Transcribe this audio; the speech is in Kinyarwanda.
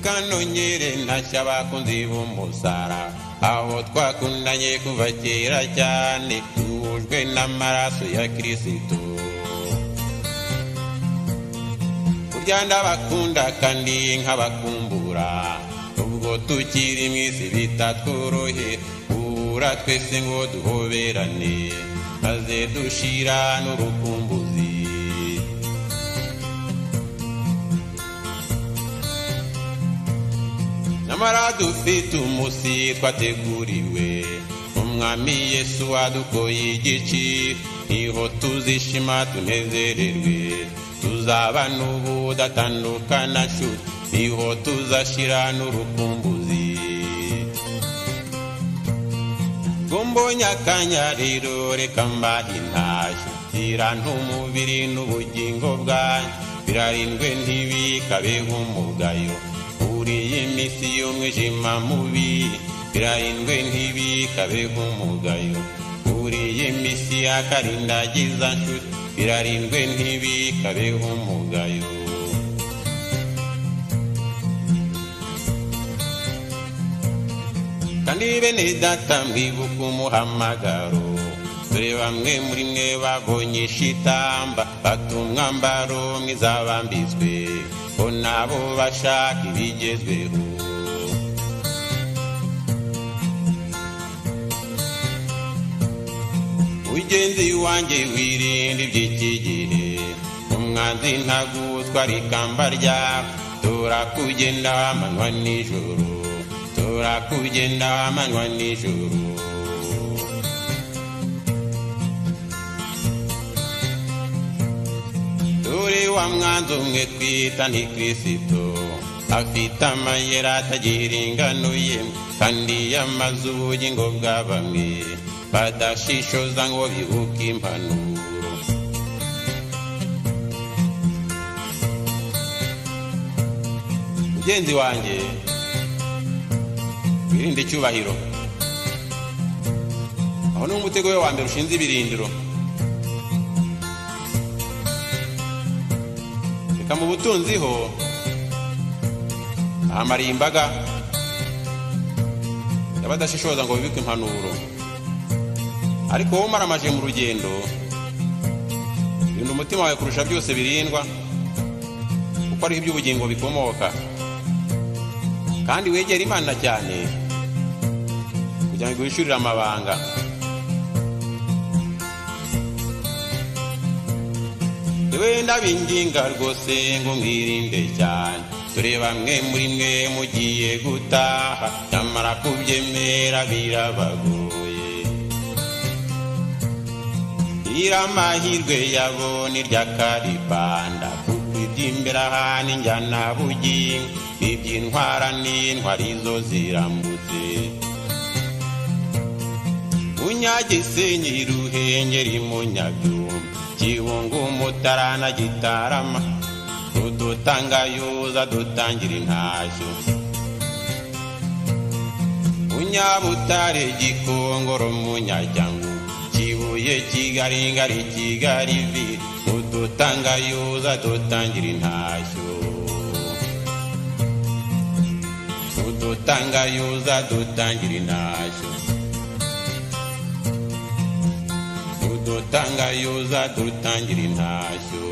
reka nongere ntashya abakunzi b'umusara aho twakundanye kuva kera cyane duhujwe n'amaraso ya Kristo burya ndabakunda kandi nkabakumbura ubwo tukiri mwisi bitatworohe ura twese ngo duhoberane maze dushira n'urukumbuzi nyamara dufite umusi twateguriwe umwami Yesu wadukoye igici niho tuzishima tunezererwe tuzaba n'ubudatandukana nshuti niho tuzashira n'urukumbuzi Gombonya akanya rero reka mbahe intashyo irantumubiri n'ubugingo bwanjye birarindwe ntibikabeho umugayo uriye imisi y'umwijima mubi birarindwe ntibikabeho umugayo uriye imisi y'akarindagiza nshuti birarindwe ntibikabeho umugayo kandi bene data mwibuka umuhamagaro dore bamwe muri mwe babonye ishitamba bata umwambaro mwiza bambitswe ko nabo bashaka ibigezweho mugenzi wanjye wirinde iby'iki gihe umwanzi ntagutwara ikamba ryawe turakugenda amanywa nijoro turakugenda amanywa nijoro dore wa mwanzi umwe twita ni Kristo afite amayeri atagira ingano ye kandi yamaze ubugingo bwa bamwe badashishoza ngo bibuke impanuro mugenzi wanjye wirinde icyubahiro aho ni umutego we wa mbere ushinze ibirindiro reka mu butunzi ho ahamariye imbaga y'abadashishoza ngo bibike impanuro ariko wowe umaramaje mu rugendo rinda umutima wawe kurusha byose birindwa kuko ariho iby'ubugingo bikomoka kandi wegera Imana cyane kugira ngo wishurire amabanga dewe ndabinginga rwose ngo mwirinde cyane dore bamwe muri mwe mugiye gutaha nyamara kubyemera birabagoye iramahirwe yabo ni ry'akaribanda kuko iby'imbere ahani njyana bugingo iby'intwara n'intwari zo zirambutse Munyagisenyi Ruhengeri Munyabyumba Kibungo Mutarana Gitarama udutangayuza dutangira intashyo Munyabutare Gikongoro Munyajyango Kibuye Kigali ngari Kigali vi udutangayuza dutangira intashyo udutangayuza dutangira intashyo udutangayuza dutangira intashyo